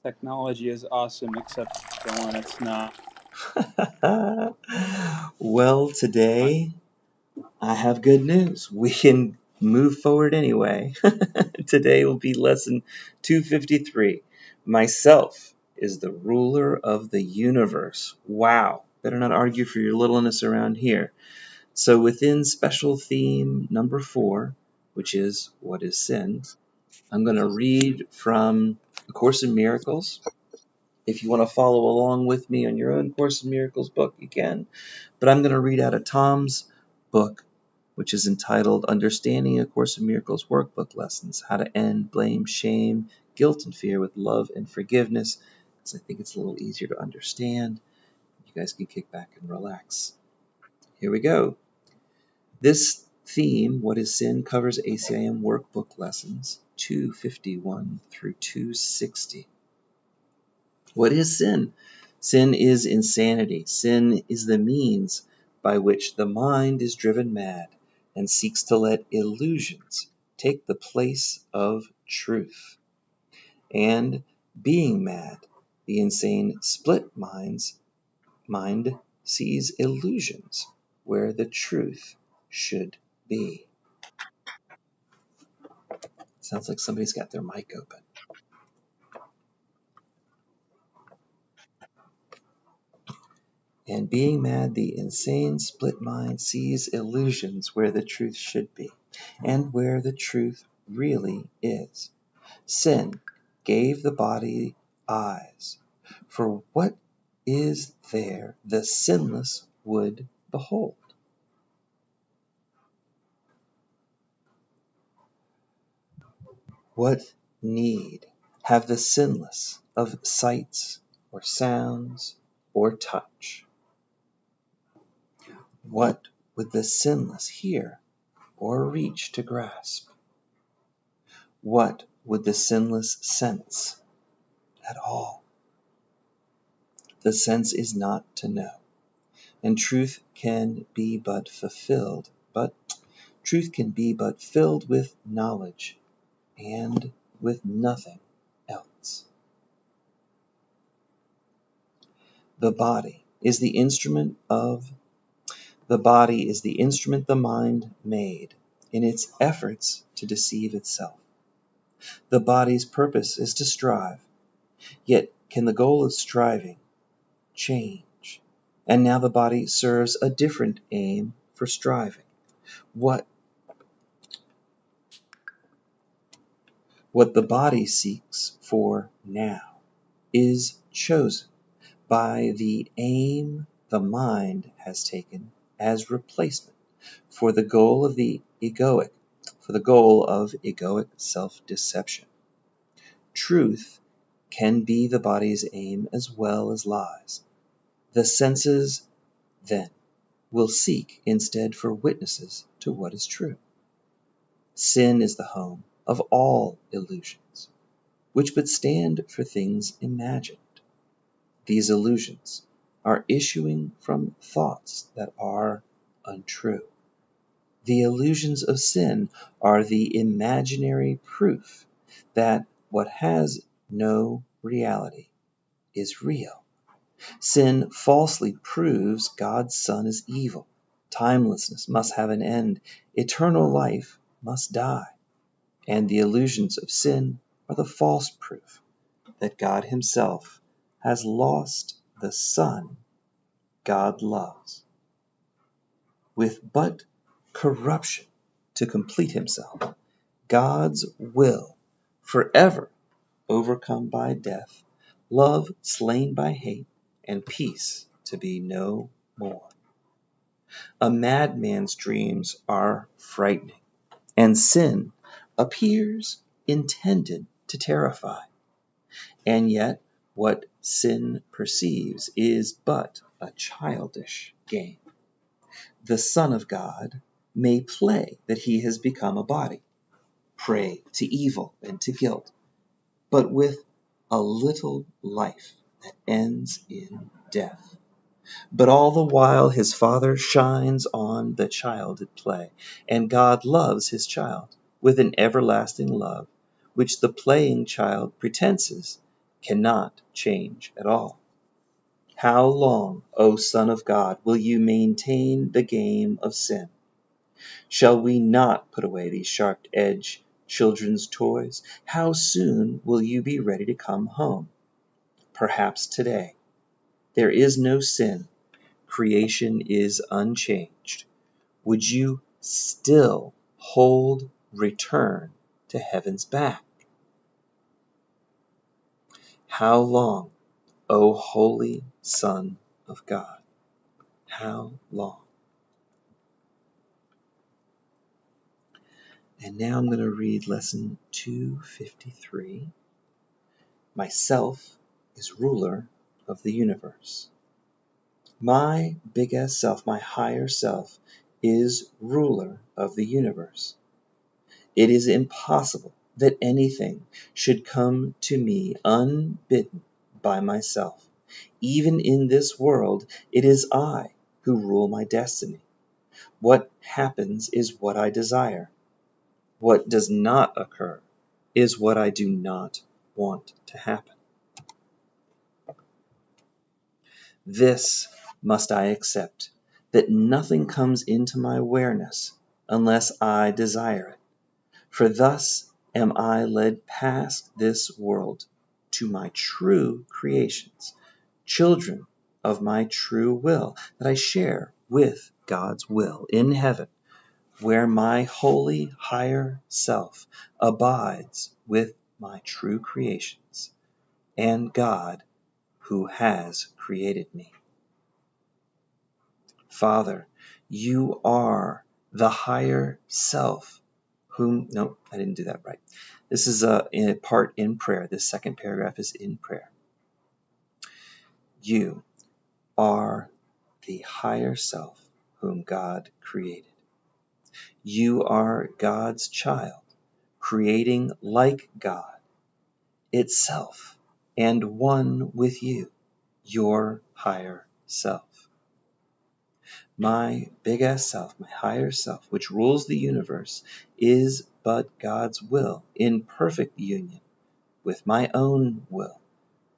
Technology is awesome, except for when it's not. Well, today I have good news. We can move forward anyway. Today will be lesson 253. Myself is the ruler of the universe. Wow. Better not argue for your littleness around here. So within special theme number 4, which is what is sin, I'm going to read from A Course in Miracles. If you want to follow along with me on your own Course in Miracles book, you can. But I'm going to read out of Tom's book, which is entitled Understanding A Course in Miracles Workbook Lessons, How to End Blame, Shame, Guilt, and Fear with Love and Forgiveness, because I think it's a little easier to understand. You guys can kick back and relax. Here we go. This theme, What is Sin, covers ACIM Workbook Lessons 251 through 260. What is sin? Sin is insanity. Sin is the means by which the mind is driven mad and seeks to let illusions take the place of truth. And being mad, the insane split mind sees illusions where the truth should be. Sounds like somebody's got their mic open. And being mad, the insane split mind sees illusions where the truth should be, and where the truth really is. Sin gave the body eyes, for what is there the sinless would behold? What need have the sinless of sights or sounds or touch? What would the sinless hear or reach to grasp? What would the sinless sense at all? The sense is not to know, and truth can be but filled with knowledge and with nothing else. The body is the instrument the mind made in its efforts to deceive itself. The body's purpose is to strive, yet can the goal of striving change? And now the body serves a different aim for striving. What the body seeks for now is chosen by the aim the mind has taken as replacement for the goal of egoic self-deception. Truth can be the body's aim as well as lies. The senses, then, will seek instead for witnesses to what is true. Sin is the home of all illusions, which but stand for things imagined. These illusions are issuing from thoughts that are untrue. The illusions of sin are the imaginary proof that what has no reality is real. Sin falsely proves God's Son is evil. Timelessness must have an end. Eternal life must die. And the illusions of sin are the false proof that God himself has lost the Son God loves. With but corruption to complete himself, God's will forever overcome by death, love slain by hate, and peace to be no more. A madman's dreams are frightening, and sin appears intended to terrify. And yet, what sin perceives is but a childish game. The Son of God may play that he has become a body, prey to evil and to guilt, but with a little life that ends in death. But all the while his Father shines on the child at play, and God loves his child with an everlasting love, which the playing child pretenses cannot change at all. How long, O Son of God, will you maintain the game of sin? Shall we not put away these sharp-edged children's toys? How soon will you be ready to come home? Perhaps today. There is no sin. Creation is unchanged. Would you still hold return to heaven's back? How long, O Holy Son of God? How long? And now I'm going to read lesson 253. Myself is ruler of the universe. My big S self, my higher self, is ruler of the universe. It is impossible that anything should come to me unbidden by myself. Even in this world, it is I who rule my destiny. What happens is what I desire. What does not occur is what I do not want to happen. This must I accept, that nothing comes into my awareness unless I desire it. For thus am I led past this world to my true creations, children of my true will, that I share with God's will in heaven, where my holy higher self abides with my true creations and God who has created me. Father, you are the higher self whom, no, I didn't do that right. This is a part in prayer. This second paragraph is in prayer. You are the higher self whom God created. You are God's child, creating like God itself and one with you, your higher self. My big S self, my higher self, which rules the universe, is but God's will in perfect union with my own will,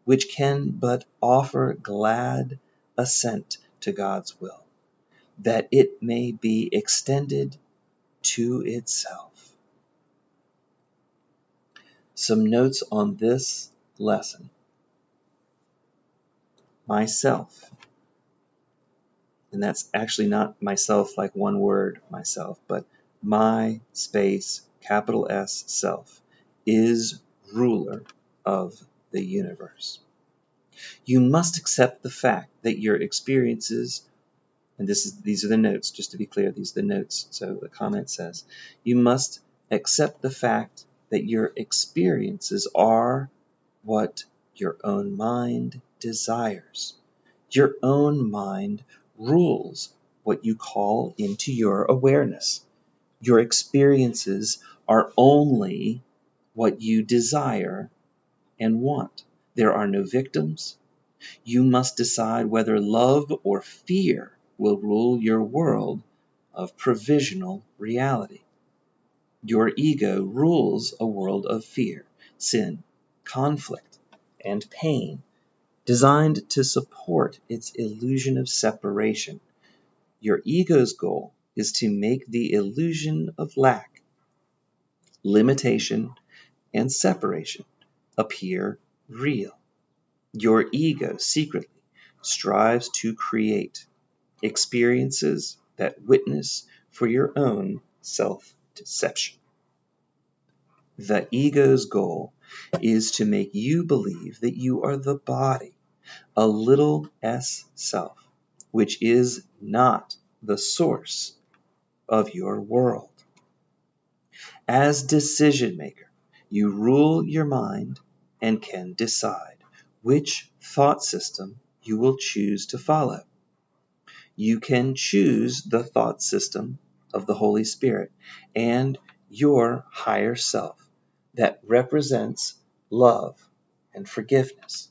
which can but offer glad assent to God's will, that it may be extended to itself. Some notes on this lesson. Myself, and that's actually not myself like one word, myself, but my space, capital S, self, is ruler of the universe. You must accept the fact that your experiences, and these are the notes, just to be clear, these are the notes, so the comment says, you must accept the fact that your experiences are what your own mind desires. Your own mind rules what you call into your awareness. Your experiences are only what you desire and want. There are no victims. You must decide whether love or fear will rule your world of provisional reality. Your ego rules a world of fear, sin, conflict, and pain, designed to support its illusion of separation. Your ego's goal is to make the illusion of lack, limitation, and separation appear real. Your ego secretly strives to create experiences that witness for your own self-deception. The ego's goal is to make you believe that you are the body, a little s self, which is not the source of your world. As decision maker, you rule your mind and can decide which thought system you will choose to follow. You can choose the thought system of the Holy Spirit and your higher self that represents love and forgiveness.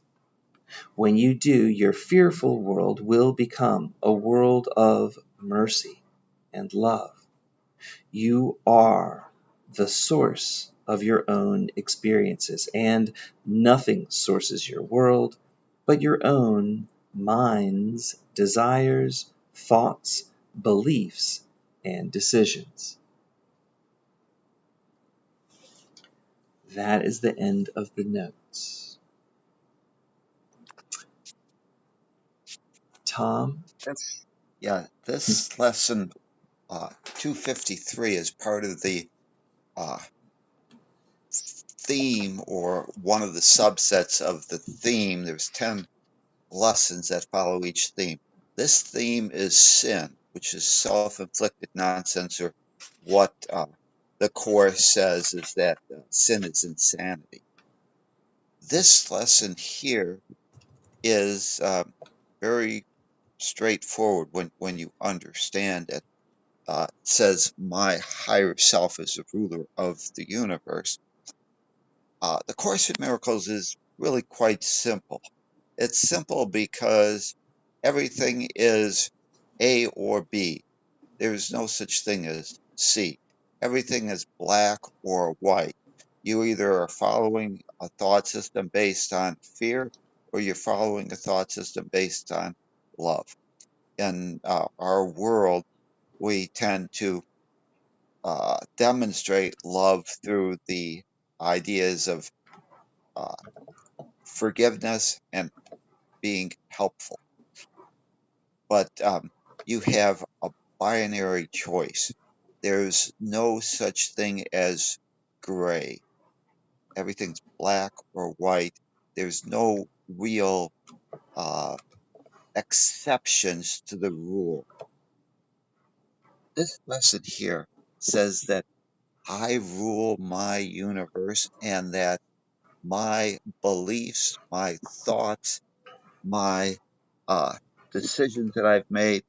When you do, your fearful world will become a world of mercy and love. You are the source of your own experiences, and nothing sources your world but your own mind's desires, thoughts, beliefs, and decisions. That is the end of the notes. Tom? This lesson 253 is part of the uh, theme, or one of the subsets of the theme. There's 10 lessons that follow each theme. This theme is sin, which is self-inflicted nonsense, or what the Course says is that sin is insanity. This lesson here is very straightforward when you understand it. It says, my higher self is the ruler of the universe. The Course in Miracles is really quite simple. It's simple because everything is A or B. There's no such thing as C. Everything is black or white. You either are following a thought system based on fear, or you're following a thought system based on love. In our world, we tend to demonstrate love through the ideas of uh, forgiveness and being helpful. But you have a binary choice. There's no such thing as gray. Everything's black or white. There's no real uh, exceptions to the rule. This lesson here says that I rule my universe, and that my beliefs, my thoughts, my uh, decisions that I've made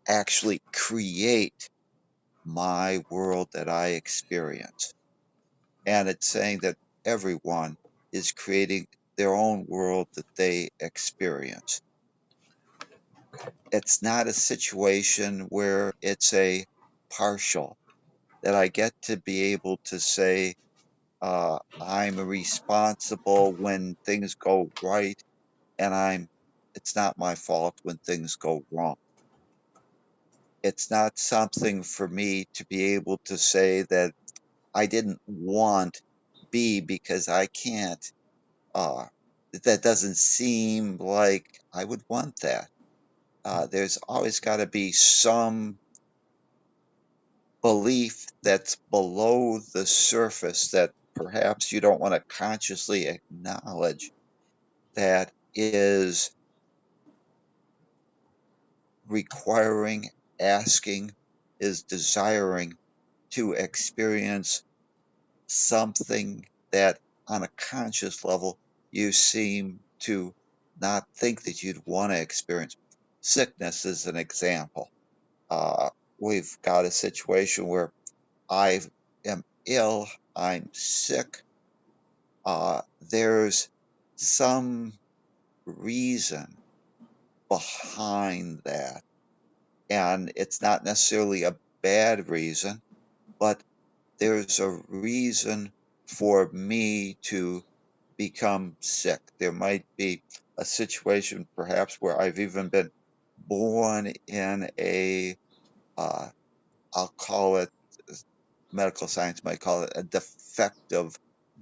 actually create my world that I experience. And it's saying that everyone is creating their own world that they experience. It's not a situation where it's a partial, that I get to be able to say, I'm responsible when things go right, and it's not my fault when things go wrong. It's not something for me to be able to say that I didn't want B because I can't. Uh, that doesn't seem like I would want that. There's always got to be some belief that's below the surface that perhaps you don't want to consciously acknowledge, that is requiring, asking, is desiring to experience something that on a conscious level you seem to not think that you'd want to experience. Sickness is an example. We've got a situation where I am ill, I'm sick. There's some reason behind that, and it's not necessarily a bad reason, but there's a reason for me to become sick. There might be a situation perhaps where I've even been born in uh, I'll call it, medical science might call it, a defective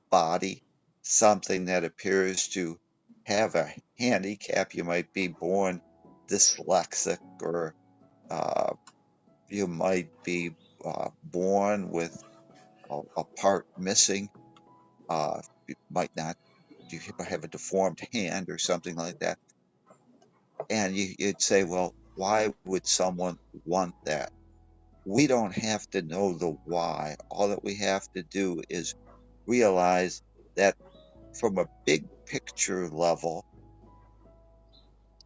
body, something that appears to have a handicap. You might be born dyslexic, or uh, you might be born with a part missing. You might not, you have a deformed hand or something like that. And you'd say, well, why would someone want that? We don't have to know the why. All that we have to do is realize that from a big picture level,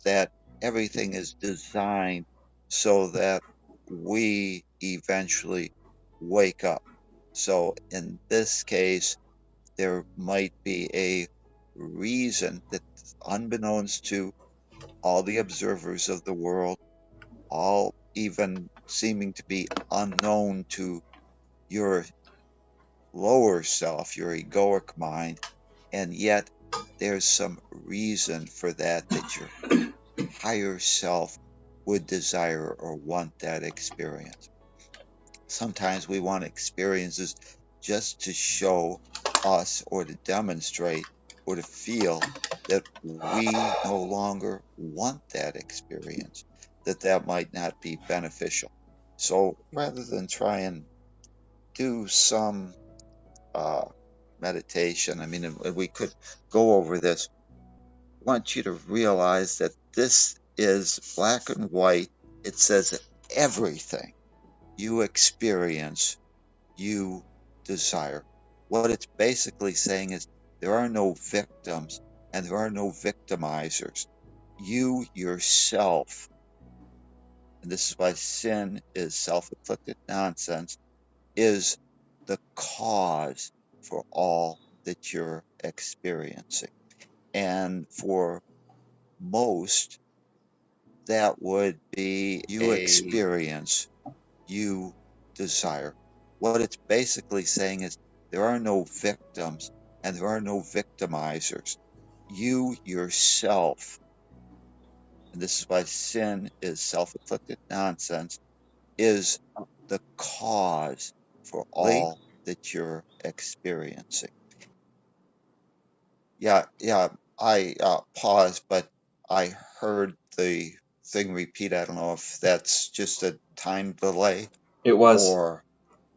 that everything is designed so that we eventually wake up. So in this case, there might be a reason that, unbeknownst to all the observers of the world, all even seeming to be unknown to your lower self, your egoic mind, and yet there's some reason for that, that your higher self would desire or want that experience. Sometimes we want experiences just to show us or to demonstrate or to feel that we no longer want that experience, that that might not be beneficial. So rather than try and do some uh, meditation, I mean, and we could go over this, I want you to realize that this is black and white. It says that everything you experience, you desire. What it's basically saying is there are no victims and there are no victimizers. You yourself, and this is why sin is self inflicted nonsense, is the cause for all that you're experiencing. And for most, that would be you experience, you desire. What it's basically saying is there are no victims and there are no victimizers. You yourself, and this is why sin is self inflicted nonsense, is the cause for all that you're experiencing. Yeah, I paused, but I heard the thing repeat. I don't know if that's just a time delay It was. or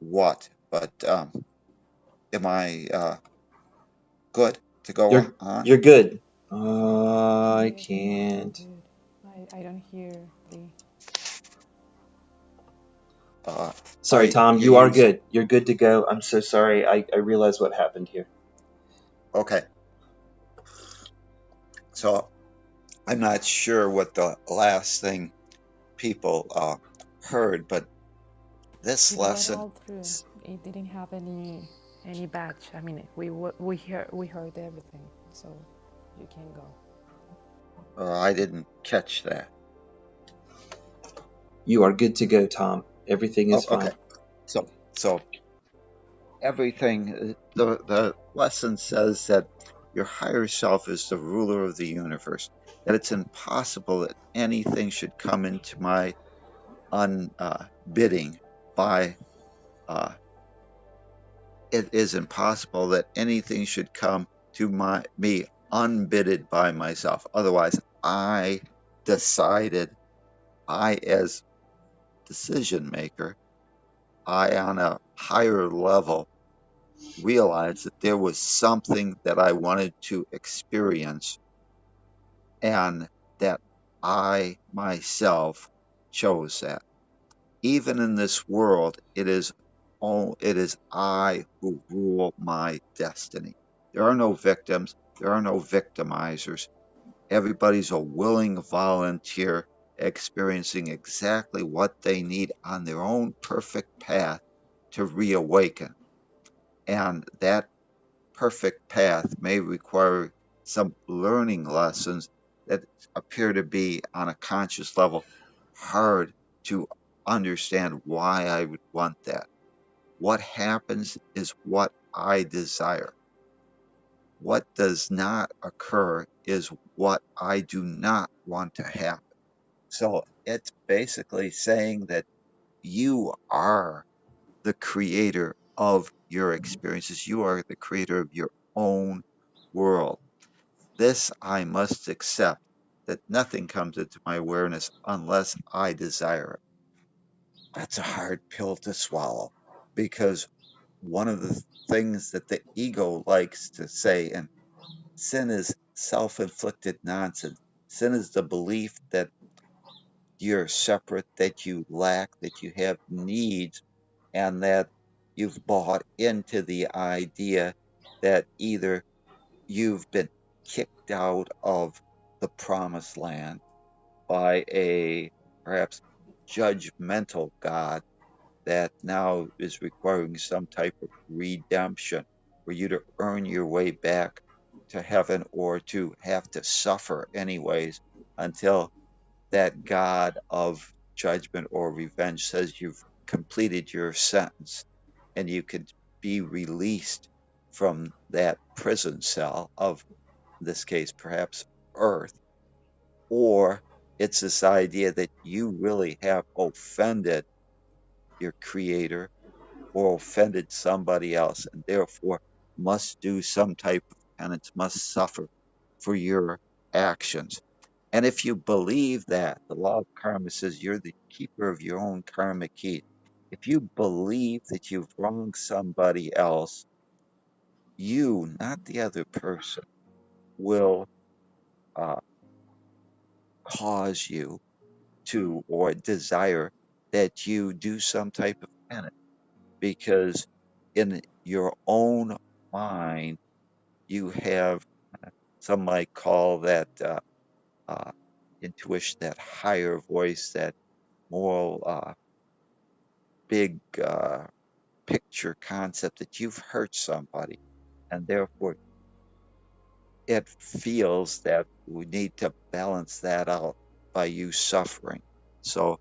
what, but am I good to go on? You're good. I Yes, you are can't. good. I don't hear the. Sorry, I Tom. hear You are you. good. You're good to go. I'm so sorry. I realize what happened here. Okay, so I'm not sure what the last thing people heard, but this It went lesson, all through. It didn't have any batch. I mean, we heard everything, so you can go. I didn't catch that. You are good to go, Tom. Everything Oh, is okay. fine. So everything, the lesson says that your higher self is the ruler of the universe, that it's impossible that anything should come into my unbidding by uh, it is impossible that anything should come to me unbidded by myself. Otherwise, I decided, I as decision maker, I on a higher level realized that there was something that I wanted to experience and that I myself chose that. Even in this world, it is I who rule my destiny. There are no victims, there are no victimizers. Everybody's a willing volunteer experiencing exactly what they need on their own perfect path to reawaken. And that perfect path may require some learning lessons that appear to be on a conscious level hard to understand why I would want that. What happens is what I desire. What does not occur is what I do not want to happen. So it's basically saying that you are the creator of your experiences. You are the creator of your own world. This I must accept, that nothing comes into my awareness unless I desire it. That's a hard pill to swallow because one of the things that the ego likes to say, and sin is self inflicted nonsense. Sin is the belief that you're separate, that you lack, that you have needs, and that you've bought into the idea that either you've been kicked out of the promised land by a perhaps judgmental God that now is requiring some type of redemption for you to earn your way back to heaven or to have to suffer anyways until that God of judgment or revenge says you've completed your sentence and you can be released from that prison cell of, in this case, perhaps Earth, or it's this idea that you really have offended your creator or offended somebody else and therefore must do some type of penance, must suffer for your actions. And if you believe that, the law of karma says you're the keeper of your own karmic key. If you believe that you've wronged somebody else, you, not the other person, will uh, cause you to or desire that you do some type of penance because in your own mind you have, some might call that uh, intuition, that higher voice, that moral big picture concept that you've hurt somebody, and therefore it feels that we need to balance that out by you suffering. So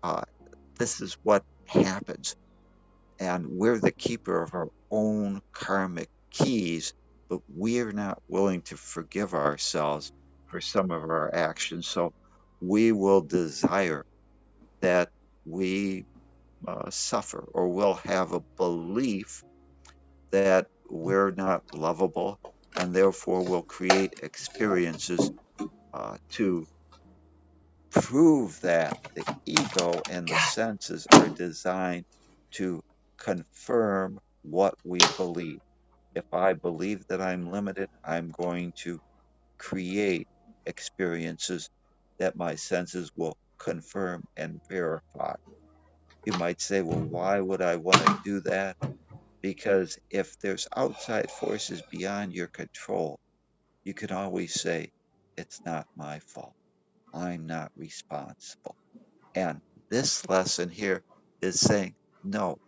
uh, this is what happens, and we're the keeper of our own karmic keys, but we're not willing to forgive ourselves for some of our actions. So we will desire that we suffer, or will have a belief that we're not lovable, and therefore will create experiences to prove that the ego and the senses are designed to confirm what we believe. If I believe that I'm limited, I'm going to create experiences that my senses will confirm and verify. You might say, well, why would I want to do that? Because if there's outside forces beyond your control, you can always say, it's not my fault. I'm not responsible. And this lesson here is saying, no,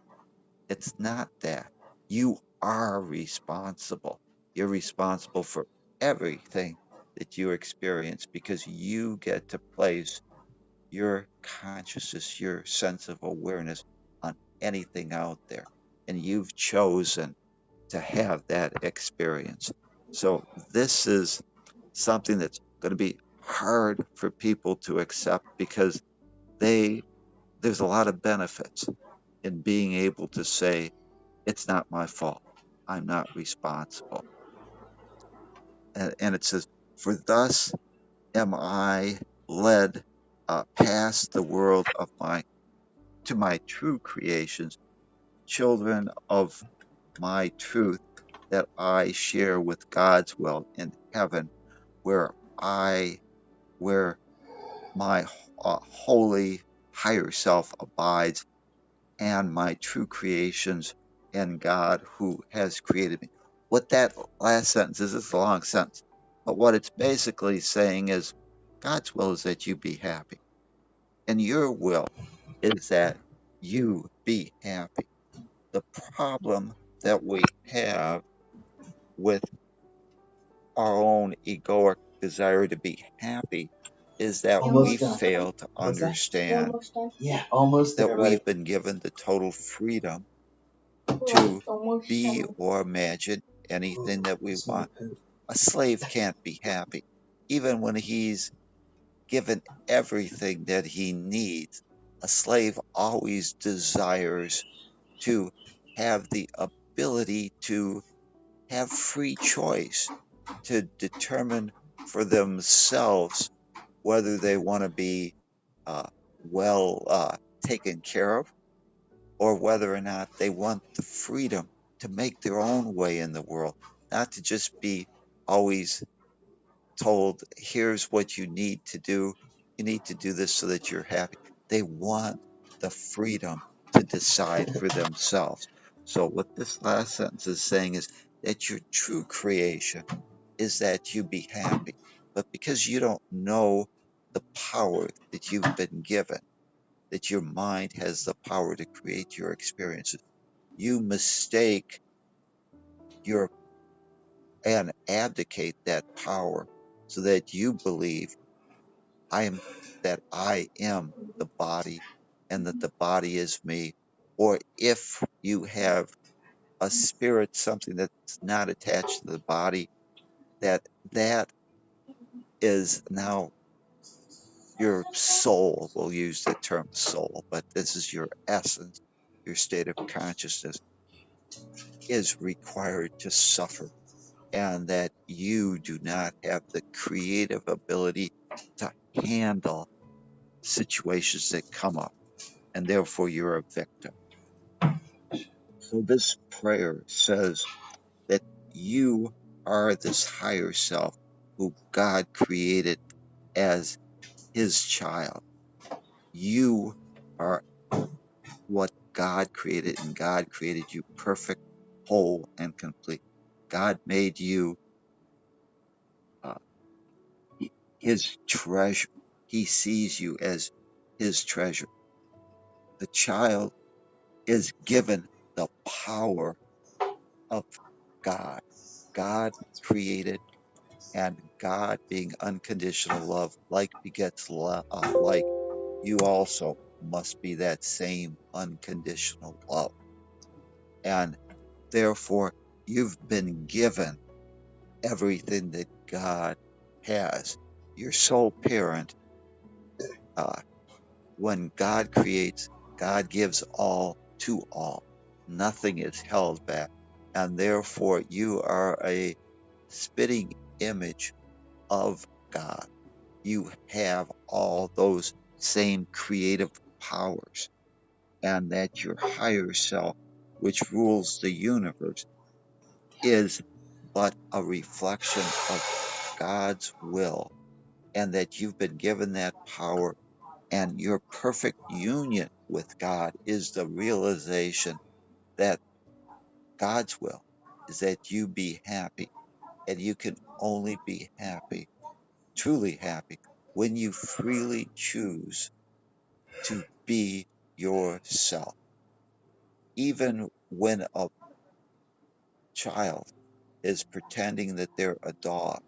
it's not that. You are responsible. You're responsible for everything that you experience because you get to place your consciousness, your sense of awareness on anything out there. And you've chosen to have that experience. So this is something that's going to be hard for people to accept because they there's a lot of benefits in being able to say it's not my fault. I'm not responsible. And it says, for thus am I led past the world of my to my true creations, children of my truth that I share with God's will in heaven, where I where my holy higher self abides, and my true creations and God who has created me. What that last sentence is, it's a long sentence, but what it's basically saying is God's will is that you be happy, and your will is that you be happy. The problem that we have with our own egoic desire to be happy is that we Almost done. fail to What's that? understand Yeah, almost that there, buddy. we've been given the total freedom to be or imagine anything that we It's want. not poop. A slave can't be happy. Even when he's given everything that he needs, a slave always desires to have the ability to have free choice, to determine for themselves whether they want to be uh, well taken care of, or whether or not they want the freedom to make their own way in the world, not to just be always told, here's what you need to do. You need to do this so that you're happy. They want the freedom to decide for themselves. So, what this last sentence is saying is that your true creation is that you be happy. But because you don't know the power that you've been given, that your mind has the power to create your experiences, you mistake your and abdicate that power so that you believe I am I am the body and that the body is me. Or if you have a spirit, something that's not attached to the body, that is now your soul. We'll use the term soul, but this is your essence, your state of consciousness is required to suffer, and that you do not have the creative ability to handle situations that come up, and therefore you're a victim. So this prayer says that you are this higher self who God created as his child. You are what God created, and God created you perfect, whole, and complete. God made you uh, his treasure. He sees you as his treasure. The child is given the power of God. God created, and God being unconditional love, like begets like, you also must be that same unconditional love. And therefore, you've been given everything that God has. Your sole parent, uh, when God creates, God gives all to all. Nothing is held back. And therefore, you are a spitting image of God. You have all those same creative powers, and that your higher self, which rules the universe, is but a reflection of God's will, and that you've been given that power, and your perfect union with God is the realization that God's will is that you be happy, and you can only be happy, truly happy, when you freely choose to be yourself. Even when a child is pretending that they're a dog,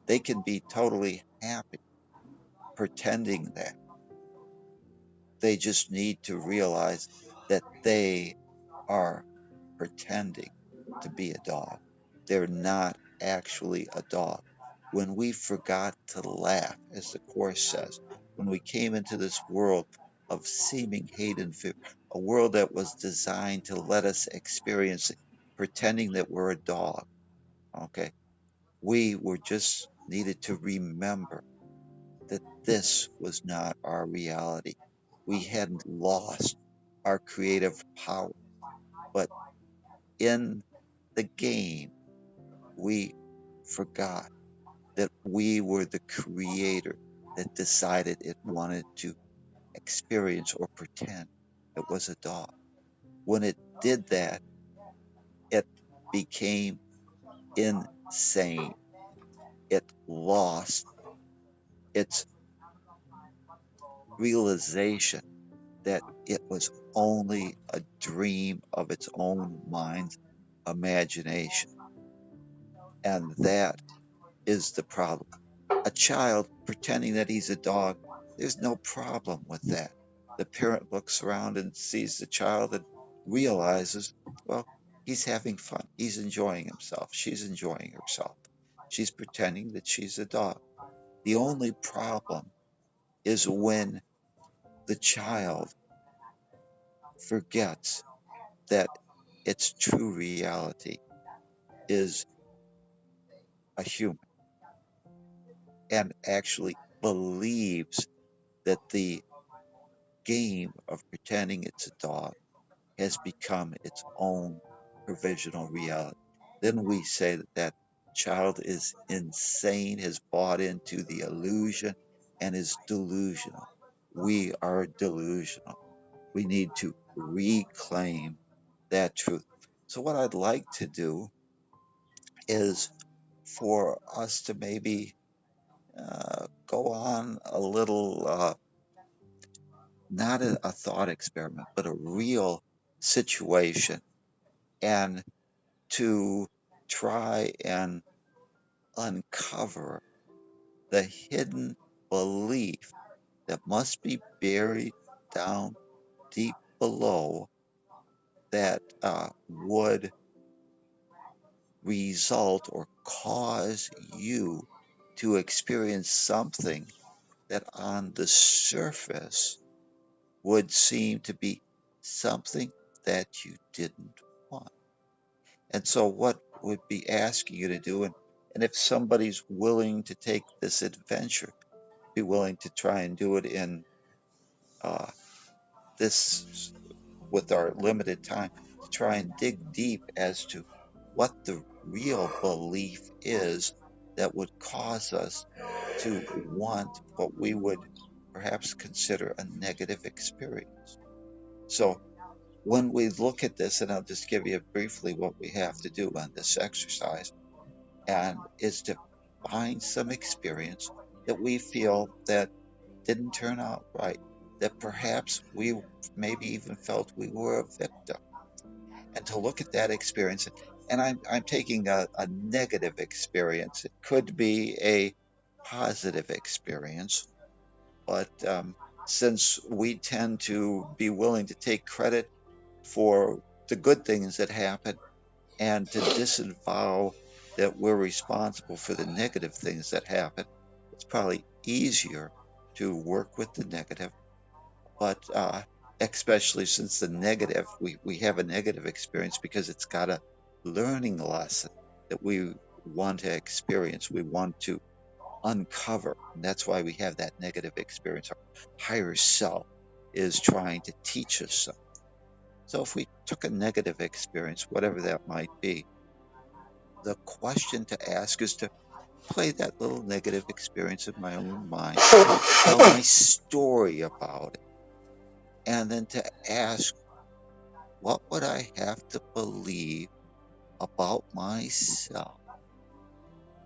they can be totally happy pretending that. They just need to realize that they are pretending to be a dog. They're not actually a dog. When we forgot to laugh, as the Course says, when we came into this world of seeming hate and fear, a world that was designed to let us experience it, pretending that we're a dog, okay? We were just needed to remember that this was not our reality. We hadn't lost our creative power, but in the game, we forgot that we were the creator that decided it wanted to experience or pretend it was a dog. When it did that, it became insane. It lost its realization that it was only a dream of its own mind's imagination. And that is the problem. A child pretending that he's a dog, there's no problem with that. The parent looks around and sees the child and realizes, well, he's having fun. He's enjoying himself. She's enjoying herself. She's pretending that she's a dog. The only problem is when the child forgets that its true reality is a human, and actually believes that the game of pretending it's a dog has become its own provisional reality. Then we say that that child is insane, has bought into the illusion, and is delusional. We are delusional. We need to reclaim that truth. So, what I'd like to do is for us to maybe go on a little, not a thought experiment, but a real situation, and to try and uncover the hidden belief that must be buried down deep below that would result or cause you to experience something that on the surface would seem to be something that you didn't want. And so, what would be asking you to do, and if somebody's willing to take this adventure, be willing to try and do it in uh, this with our limited time, to try and dig deep as to what the real belief is that would cause us to want what we would perhaps consider a negative experience. So when we look at this, and I'll just give you briefly what we have to do on this exercise, and is to find some experience that we feel that didn't turn out right, that perhaps we maybe even felt we were a victim, and to look at that experience. And I'm taking a negative experience. It could be a positive experience, but since we tend to be willing to take credit for the good things that happen and to disavow that we're responsible for the negative things that happen, it's probably easier to work with the negative. But especially since the negative, we have a negative experience because it's got a learning lesson that we want to experience, we want to uncover. And that's why we have that negative experience. Our higher self is trying to teach us something. So if we took a negative experience, whatever that might be, the question to ask is to play that little negative experience in my own mind, tell my story about it, and then to ask, what would I have to believe about myself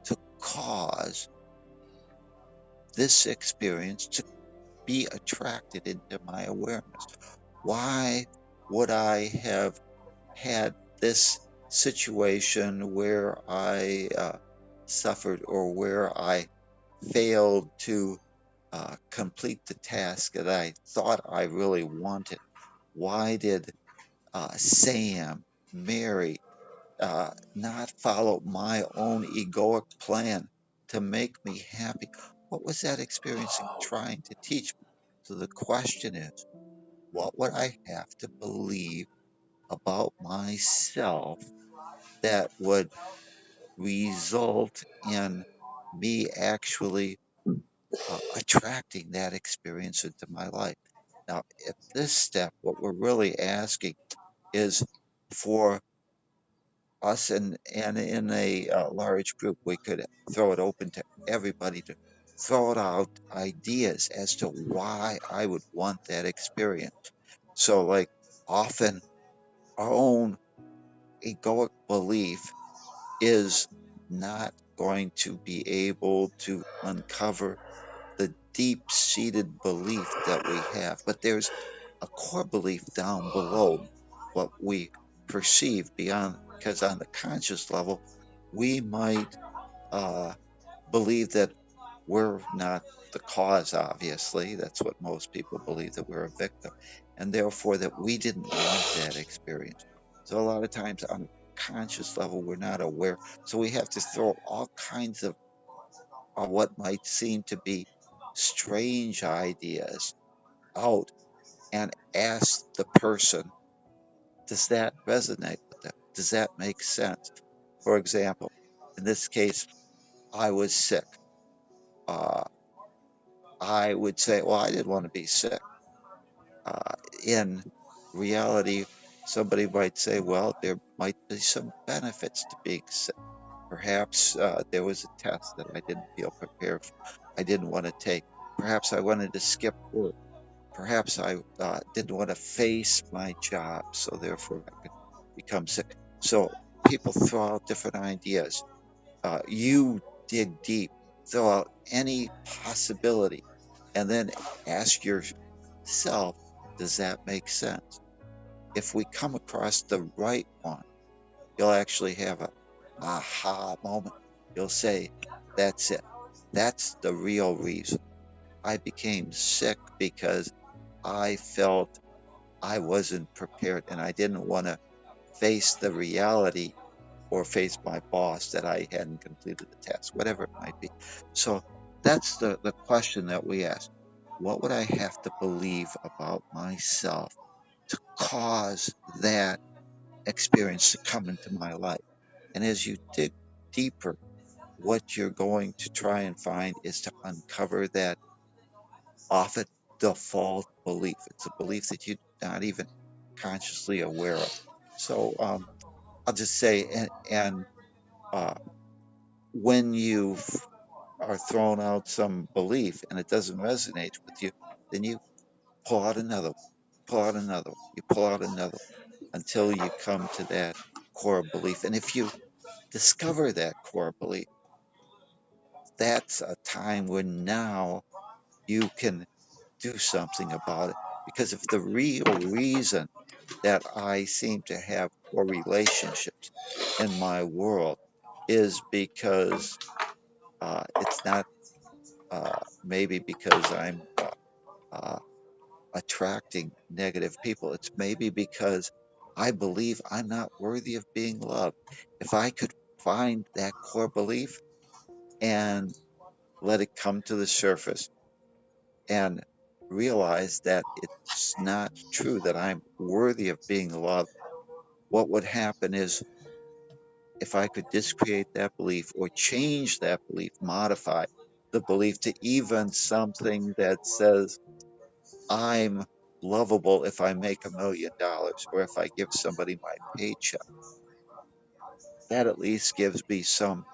to cause this experience to be attracted into my awareness? Why would I have had this situation where I suffered, or where I failed to complete the task that I thought I really wanted? Why did Sam, Mary, not follow my own egoic plan to make me happy? What was that experience trying to teach me? So the question is, what would I have to believe about myself that would result in me actually attracting that experience into my life? Now, at this step, what we're really asking is for us, and in a large group, we could throw it open to everybody to throw out ideas as to why I would want that experience. So, like, often our own egoic belief is not going to be able to uncover the deep seated belief that we have. But there's a core belief down below what we perceive beyond, because on the conscious level, we might uh, believe that we're not the cause, obviously. That's what most people believe, that we're a victim, and therefore that we didn't want that experience. So a lot of times on a conscious level, we're not aware. So we have to throw all kinds of what might seem to be strange ideas out and ask the person, does that resonate with them? Does that make sense? For example, in this case, I was sick. Uh, I would say, well, I didn't want to be sick. Uh, in reality, somebody might say, well, there might be some benefits to being sick. Perhaps there was a test that I didn't feel prepared for. I didn't want to take. Perhaps I wanted to skip work. Perhaps I didn't want to face my job, so therefore I could become sick. So people throw out different ideas. You dig deep, throw out any possibility, and then ask yourself, does that make sense? If we come across the right one, you'll actually have a aha moment. You'll say, that's it. That's the real reason. I became sick because I felt I wasn't prepared and I didn't want to face the reality or face my boss that I hadn't completed the task, whatever it might be. So that's the question that we ask. What would I have to believe about myself to cause that experience to come into my life? And as you dig deeper, what you're going to try and find is to uncover that often default belief. It's a belief that you're not even consciously aware of. So I'll just say, and uh, when you are thrown out some belief and it doesn't resonate with you, then you pull out another one, pull out another one, you pull out another one until you come to that core belief. And if you discover that core belief, that's a time when now you can do something about it. Because if the real reason that I seem to have poor relationships in my world is because it's not maybe because I'm uh, attracting negative people. It's maybe because I believe I'm not worthy of being loved. If I could find that core belief and let it come to the surface and realize that it's not true that I'm worthy of being loved, what would happen is if I could discreate that belief or change that belief, modify the belief to even something that says, I'm lovable if I make $1 million or if I give somebody my paycheck. That at least gives me some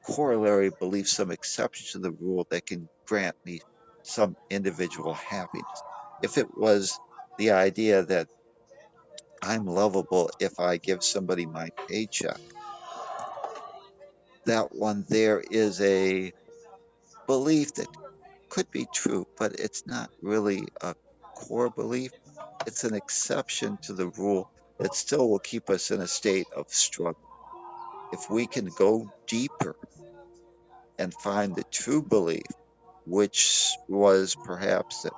corollary belief, some exception to the rule that can grant me some individual happiness. If it was the idea that I'm lovable if I give somebody my paycheck, that one there is a belief that could be true, but it's not really a core belief. It's an exception to the rule that still will keep us in a state of struggle. If we can go deeper and find the true belief, which was perhaps that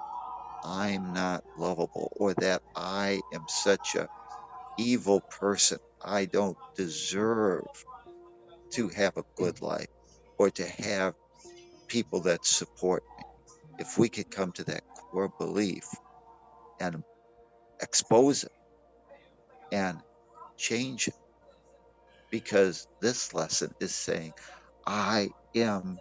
I'm not lovable or that I am such a evil person, I don't deserve to have a good life or to have people that support me. If we could come to that core belief and expose it and change it, because this lesson is saying, I am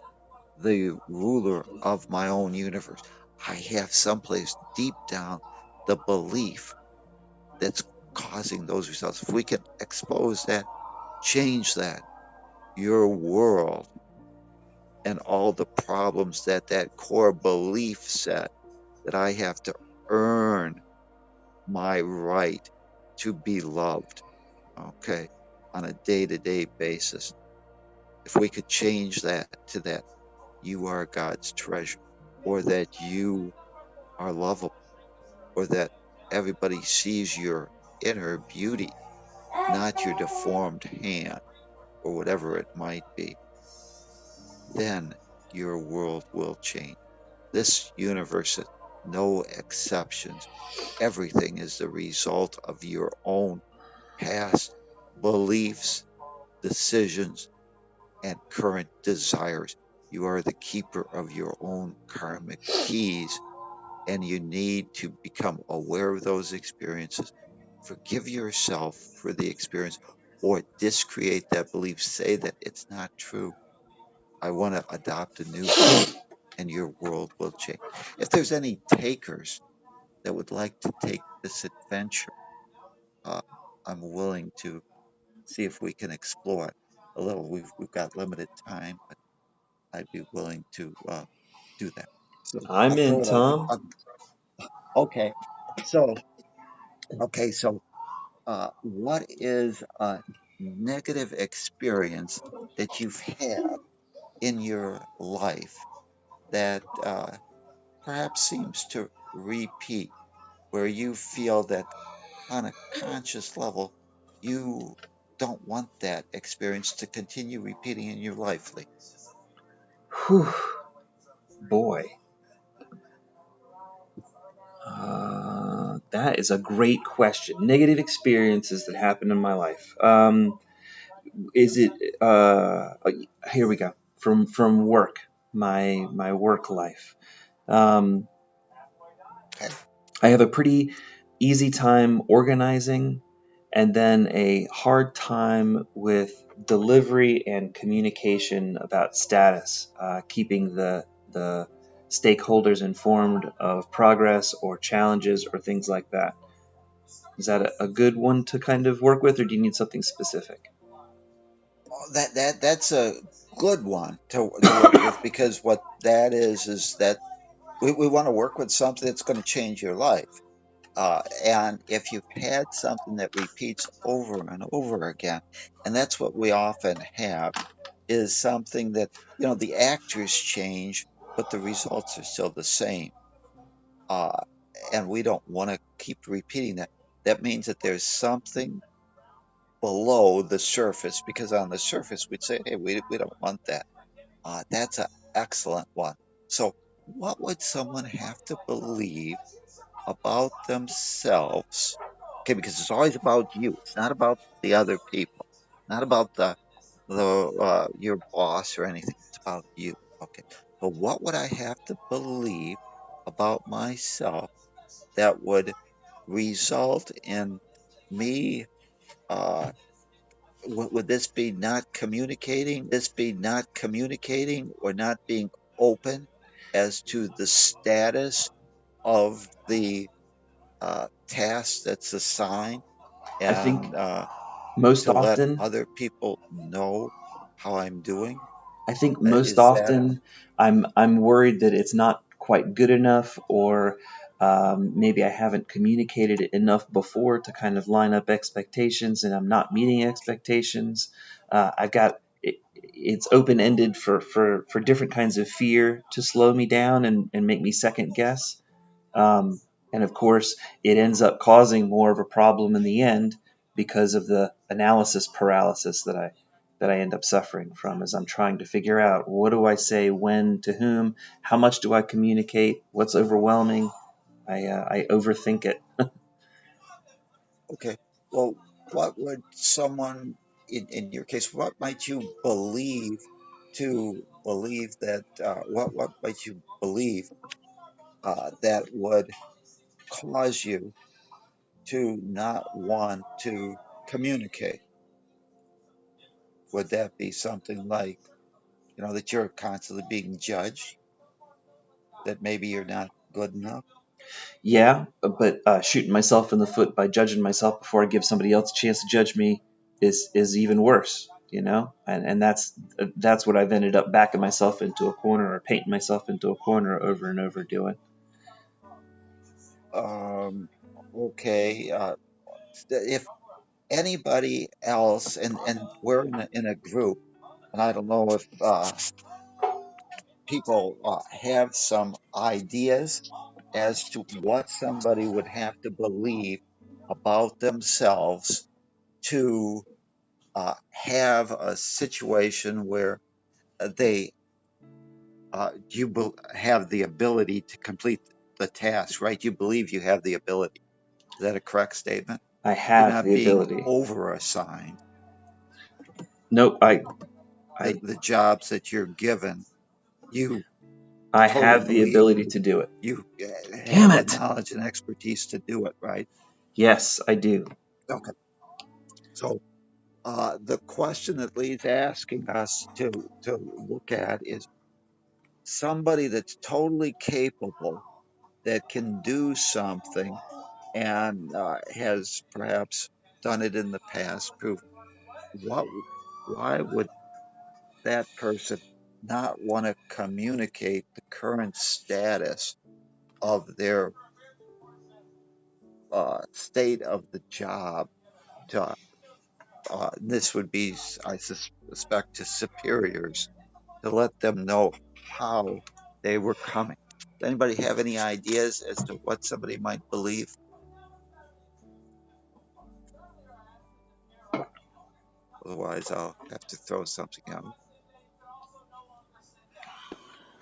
the ruler of my own universe. I have someplace deep down the belief that's causing those results. If we can expose that, change that, your world and all the problems that that core belief set that I have to earn my right to be loved, okay, on a day-to-day basis. If we could change that to that, you are God's treasure, or that you are lovable, or that everybody sees your inner beauty, not your deformed hand, or whatever it might be, then your world will change. This universe has no exceptions. Everything is the result of your own past beliefs, decisions, and current desires. You are the keeper of your own karmic keys, and you need to become aware of those experiences. Forgive yourself for the experience or discreate that belief. Say that it's not true. I want to adopt a new belief, and your world will change. If there's any takers that would like to take this adventure, uh, I'm willing to see if we can explore it a little. We've got limited time, but I'd be willing to do that. So I'll I'm throw in, it out. Tom. Okay. So so what is a negative experience that you've had in your life that perhaps seems to repeat, where you feel that on a conscious level you don't want that experience to continue repeating in your life, Lee? Whew, boy. That is a great question. Negative experiences that happened in my life. Is it? Here we go. From work, my work life. Um, Okay. I have a pretty easy time organizing, and then a hard time with delivery and communication about status, keeping the stakeholders informed of progress or challenges or things like that. Is that a good one to kind of work with, or do you need something specific? That's a good one to work with, because what that is that we want to work with something that's going to change your life. And if you've had something that repeats over and over again, and that's what we often have, is something that, the actors change, but the results are still the same. Uh, and we don't want to keep repeating that. That means that there's something below the surface, because on the surface we'd say, hey, we don't want that. That's an excellent one. So, what would someone have to believe about themselves? Okay, because it's always about you. It's not about the other people, not about the your boss or anything. It's about you. Okay. So what would I have to believe about myself that would result in me? Would this be not communicating or not being open as to the status of the task that's assigned, I think and most to let often other people know how I'm doing? I think most Is that often I'm worried that it's not quite good enough, or maybe I haven't communicated it enough before to kind of line up expectations, and I'm not meeting expectations. I've got it's open ended for different kinds of fear to slow me down and make me second guess. Um, and of course, it ends up causing more of a problem in the end because of the analysis paralysis that I end up suffering from as I'm trying to figure out what do I say, when, to whom, how much do I communicate, what's overwhelming. I overthink it. okay? Well, what would someone in your case, what might you believe to believe that, what might you believe that would cause you to not want to communicate? Would that be something like, that you're constantly being judged, that maybe you're not good enough? Yeah, but shooting myself in the foot by judging myself before I give somebody else a chance to judge me is even worse, you know. And that's what I've ended up backing myself into a corner or painting myself into a corner over and over doing. Um, okay. If anybody else, and we're in a group, and I don't know if people have some ideas as to what somebody would have to believe about themselves to have a situation where they have the ability to complete the task, right? You believe you have the ability. Is that a correct statement? I You're have not the being ability. over assigned Nope, I the jobs that you're given. You I totally have the believe ability to do it. you Damn have the it. knowledge and expertise to do it, right? Yes, I do. Okay. So the question that Lee's asking us to look at is somebody that's totally capable, that can do something, and has perhaps done it in the past, prove what why would that person not want to communicate the current status of their state of the job to this would be, I suspect, to superiors, to let them know how they were coming. Does anybody have any ideas as to what somebody might believe? Otherwise, I'll have to throw something out.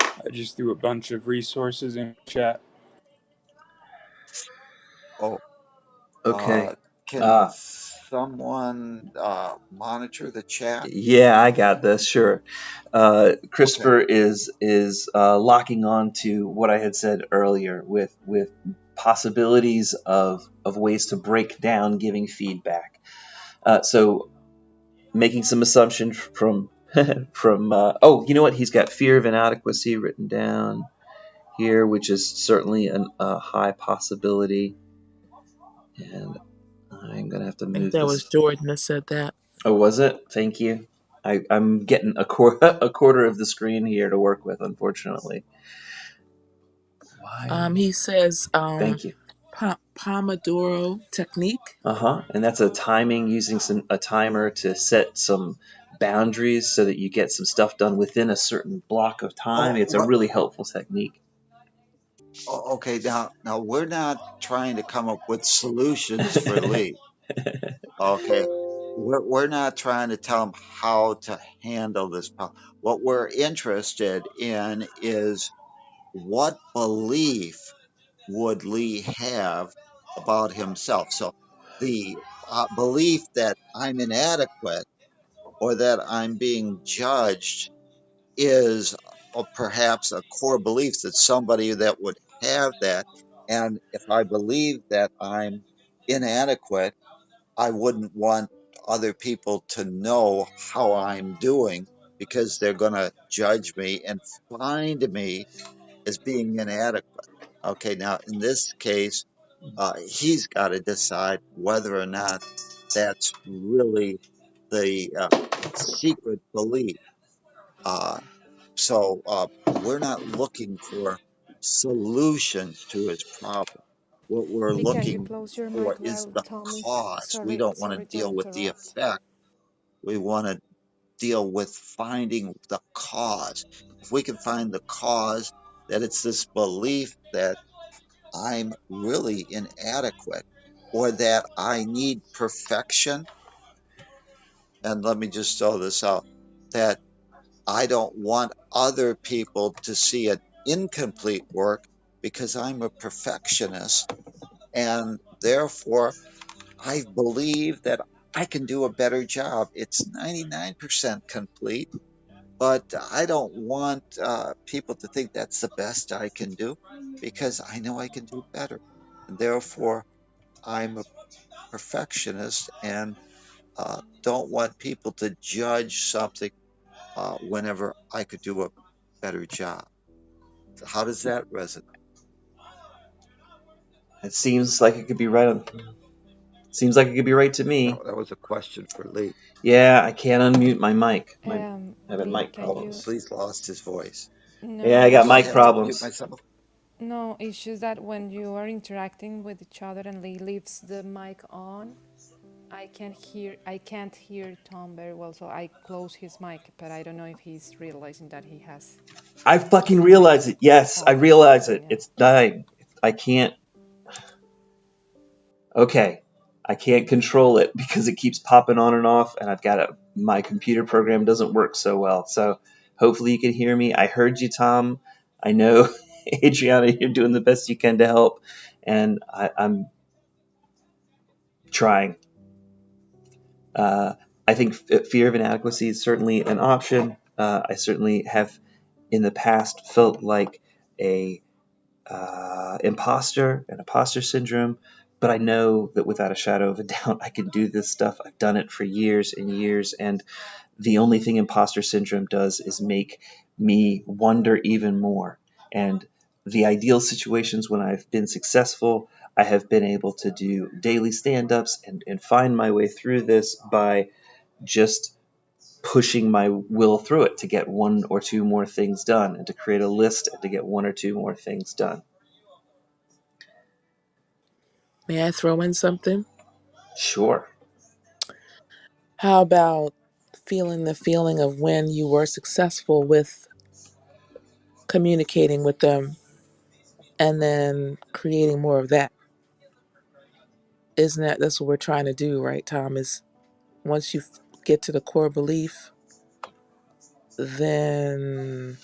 I just threw a bunch of resources in chat. Oh, Okay. can Ah, someone monitor the chat? yeah, I got this. Sure. Okay. Christopher is locking on to what I had said earlier with possibilities of ways to break down giving feedback. So making some assumption from from oh, you know what? He's got fear of inadequacy written down here, which is certainly a high possibility. And I'm gonna have to I think move that was this. Jordan that said that. Oh, was it? Thank you. I'm getting a quarter of the screen here to work with, unfortunately. Why? He says Thank you. Pomodoro Technique. And that's a timing using a timer to set some boundaries so that you get some stuff done within a certain block of time. Oh, It's a what? really helpful technique. Oh, okay. Now we're not trying to come up with solutions for Lee. Okay. We're not trying to tell him how to handle this problem. What we're interested in is what belief would Lee have about himself? So the belief that I'm inadequate or that I'm being judged is perhaps a core belief that somebody that would have that. And if I believe that I'm inadequate, I wouldn't want other people to know how I'm doing because they're going to judge me and find me as being inadequate. Okay, now in this case, he's got to decide whether or not that's really the secret belief. Uh, so we're not looking for solutions to his problem. What we're Lee, can you looking close your for mic is while the Tom is cause. We sorry don't want to sorry to deal with the interrupt. effect. We want to deal with finding the cause. If we can find the cause, that it's this belief that I'm really inadequate or that I need perfection. And let me just throw this out that I don't want other people to see an incomplete work because I'm a perfectionist. And therefore, I believe that I can do a better job. It's 99% complete, but I don't want people to think that's the best I can do because I know I can do better. And therefore, I'm a perfectionist and don't want people to judge something whenever I could do a better job. How does that resonate? It seems like it could be right on. Seems like it could be right to me. That was a question for Lee. Yeah, I can't unmute my mic. I have a Lee, mic can Oh, problems. you Lee's lost his voice. Yeah, no I got Do I mic it's have to that mute problems. myself? no, it's just that when you are interacting with each other and Lee leaves the mic on, I can't hear Tom very well, so I close his mic, but I don't know if he's realizing that he has I fucking his mic realize it. Yes, I off realize right it. now. It's dying. I can't. Okay, I can't control it because it keeps popping on and off, and I've got a my computer program doesn't work so well. So hopefully you can hear me. I heard you, Tom. I know, Adriana, you're doing the best you can to help, and I'm trying. Uh, I think fear of inadequacy is certainly an option. I certainly have in the past felt like a imposter syndrome, but I know that without a shadow of a doubt, I can do this stuff. I've done it for years and years, and the only thing imposter syndrome does is make me wonder even more. And the ideal situations when I've been successful, I have been able to do daily stand ups and find my way through this by just pushing my will through it to get one or two more things done and to create a list and to get one or two more things done. May I throw in something? Sure. How about feeling the feeling of when you were successful with communicating with them and then creating more of that? Isn't that's what we're trying to do, right, Tom? Is once you get to the core belief, then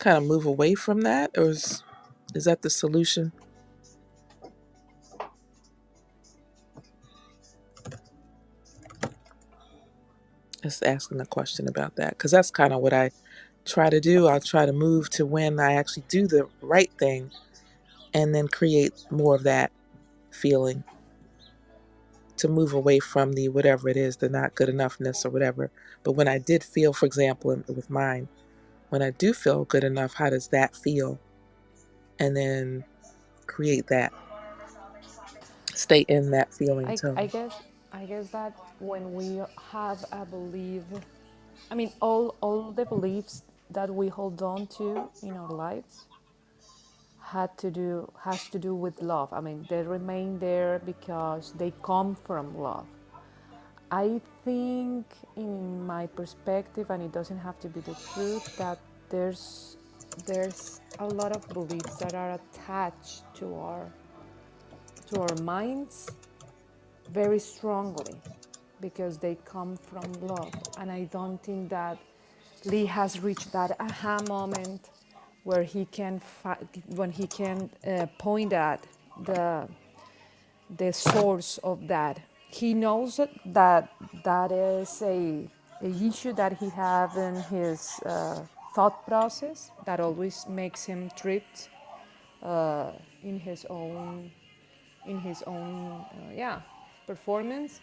kind of move away from that, or is that the solution? Just asking a question about that, because that's kind of what I try to do. I'll try to move to when I actually do the right thing and then create more of that feeling, to move away from the whatever it is, the not good enoughness or whatever. But when I did feel, for example, with mine, when I do feel good enough, how does that feel? And then create that, stay in that feeling I, I tone. guess I guess that when we have a belief, I mean, all the beliefs that we hold on to in our lives has to do with love. I mean, they remain there because they come from love. I think, in my perspective, and it doesn't have to be the truth, that there's a lot of beliefs that are attached to our minds very strongly because they come from love. And I don't think that Lee has reached that aha moment where he can when he can point at the the source of that. He knows that that is a issue that he have in his thought process that always makes him tripped uh, in his own yeah, performance.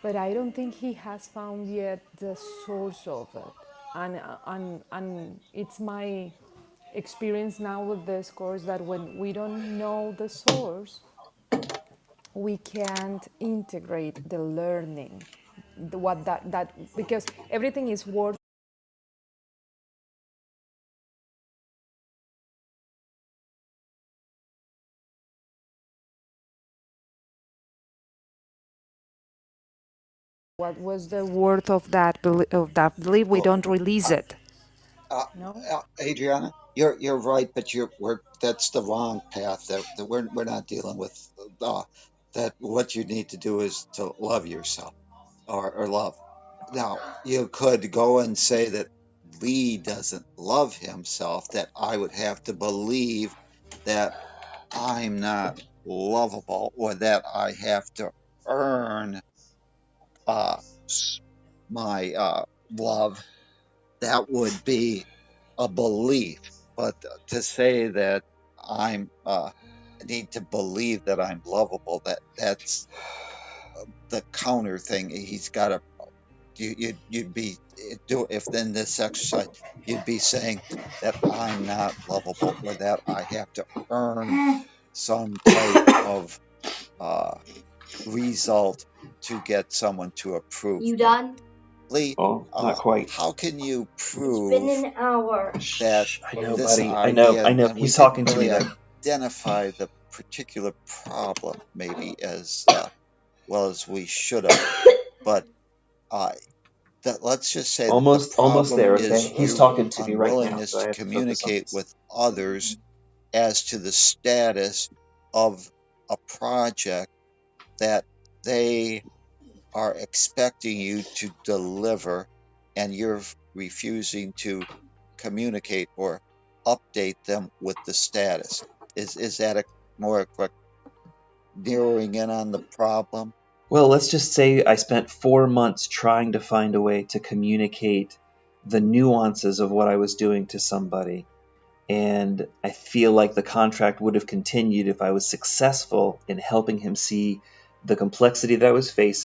But I don't think he has found yet the source of it. And it's my experience now with this course that when we don't know the source, we can't integrate the learning, what that because everything is worth what was the worth of that belief. We Well, don't release it. uh, No. Adriana, you're right, but that's the wrong path. That we're not dealing with that. What you need to do is to love yourself, or love. Now, you could go and say that Lee doesn't love himself, that I would have to believe that I'm not lovable, or that I have to earn uh, my love. That would be a belief. But to say that I'm need to believe that I'm lovable, that's the counter thing. He's got to you'd be do if then this exercise you'd be saying that I'm not lovable, or that I have to earn some type of uh, result to get someone to approve You me. done? Lee, Oh, not quite. how can you It's been prove an hour. that Shh, I know, this buddy. idea, I know. and we He's didn't talking to me, really though. identify the particular problem maybe as well as we should have, but uh, that let's just say that the Almost problem there, okay? is He's your talking to me right now, unwillingness so I to have to focus on communicate this. with others as to the status of a project that they are expecting you to deliver, and you're refusing to communicate or update them with the status. Is that a more correct narrowing in on the problem? Well, let's just say I spent 4 months trying to find a way to communicate the nuances of what I was doing to somebody. And I feel like the contract would have continued if I was successful in helping him see the complexity that I was facing.